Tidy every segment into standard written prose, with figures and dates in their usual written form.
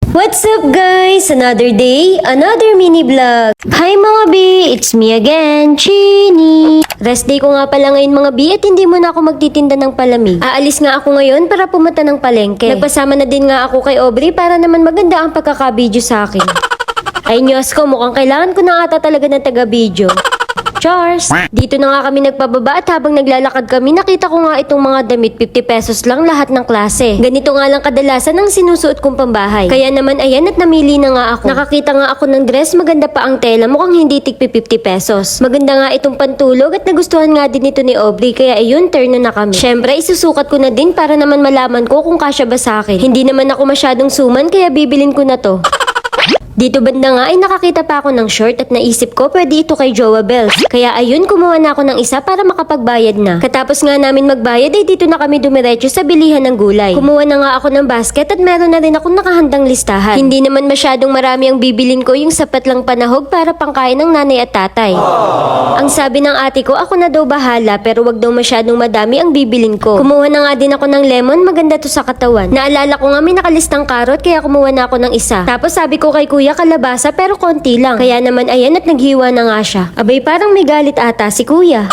What's up guys? Another day, another mini vlog. Hi mga B! It's me again, Chini. Rest day ko nga pala ngayon mga B at hindi muna ako magtitinda ng palamig. Aalis nga ako ngayon para pumunta ng palengke. Nagpasama na din nga ako kay Aubrey para naman maganda ang pagkakabidyo sa akin. Ay Diyos ko, mukhang kailangan ko na ata talaga ng taga-video. Chars! Dito na nga kami nagpababa at habang naglalakad kami, nakita ko nga itong mga damit 50 pesos lang lahat ng klase. Ganito nga lang kadalasan ang sinusuot kong pambahay. Kaya naman ayan at namili na nga ako. Nakakita nga ako ng dress, maganda pa ang tela, mukhang hindi tig 50 pesos. Maganda nga itong pantulog at nagustuhan nga din ito ni Aubrey, kaya ayun, turn na kami. Syempre, isusukat ko na din para naman malaman ko kung kasya ba sa akin. Hindi naman ako masyadong suman, kaya bibilin ko na to. Dito banda nga ay nakakita pa ako ng short at naisip ko pwede ito kay Jowa Bells. Kaya ayun, kumuha na ako ng isa para makapagbayad na. Katapos nga namin magbayad ay dito na kami dumiretso sa bilihan ng gulay. Kumuha na nga ako ng basket at meron na rin akong nakahandang listahan. Hindi naman masyadong marami ang bibilin ko, yung sapat lang panahog para pangkain ng nanay at tatay. Ang sabi ng ate ko, ako na daw bahala pero wag daw masyadong madami ang bibilin ko. Kumuha na nga din ako ng lemon, maganda to sa katawan. Naalala ko nga may nakalistang karot kaya kumuha na ako ng isa. Tapos sabi ko kay kuya, kalabasa pero konti lang. Kaya naman ayan at naghiwa na nga siya. Abay parang may galit ata si kuya.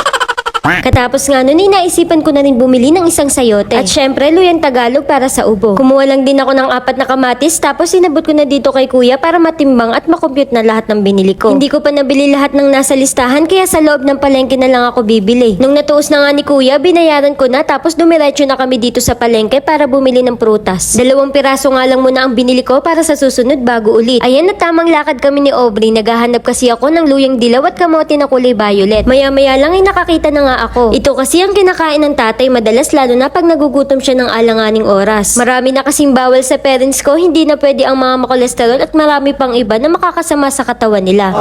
Katapos nga nun, naisipan ko na rin bumili ng isang sayote. At syempre, luyang Tagalog para sa ubo. Kumuha lang din ako ng 4 na kamatis, tapos sinabot ko na dito kay kuya para matimbang at makompute na lahat ng binili ko. Hindi ko pa nabili lahat ng nasa listahan, kaya sa loob ng palengke na lang ako bibili. Nung natuos na nga ni kuya, binayaran ko na, tapos dumiretso na kami dito sa palengke para bumili ng prutas. 2 piraso nga lang muna ang binili ko para sa susunod bago ulit. Ayan na tamang lakad kami ni Aubrey, naghahanap kasi ako ng luyang dilaw at kamote na kulay violet. Maya-maya lang ay nakakita na nga ako. Ito kasi ang kinakain ng tatay madalas, lalo na pag nagugutom siya ng alanganing oras. Marami na kasing bawal sa parents ko, hindi na pwede ang mga makolesterol at marami pang iba na makakasama sa katawan nila.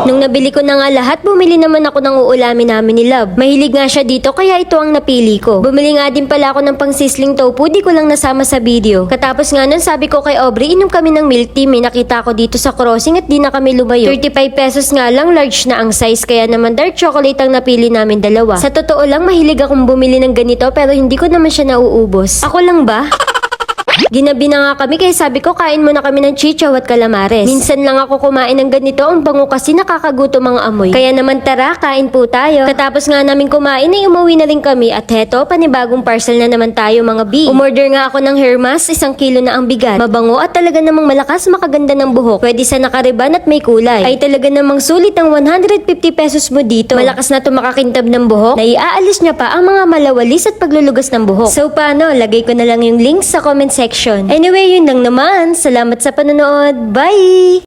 Nung nabili ko na nga lahat, bumili naman ako ng uulamin namin ni Love. Mahilig nga siya dito kaya ito ang napili ko. Bumili nga din pala ako ng pang sizzling tofu, di ko lang nasama sa video. Katapos nga nun, sabi ko kay Aubrey, inom kami ng milk tea. May nakita ko dito sa crossing at di na kami lumayo. 35 pesos nga lang, large na ang size, kaya naman dark chocolate ang napili namin dalawa. Sa totoo lang, mahilig akong bumili ng ganito pero hindi ko naman siya nauubos. Ako lang ba? Ginabi na nga kami kaya sabi ko kain muna kami ng chichaw at calamares. Minsan lang ako kumain ng ganito, ang bango kasi nakakagutom ang amoy. Kaya naman tara, kain po tayo. Katapos nga namin kumain ay umuwi na rin kami at heto, panibagong parcel na naman tayo mga B. Umorder nga ako ng hair mask, 1 kilo na ang bigat. Mabango at talaga namang malakas, makaganda ng buhok. Pwede sa nakariban at may kulay. Ay talaga namang sulit ang 150 pesos mo dito. Malakas na to makakintab ng buhok. Naiaalis niya pa ang mga malawalis at paglulugas ng buhok. So paano? Lagay ko na lang yung link sa comment section. Anyway, yun lang naman. Salamat sa panonood. Bye!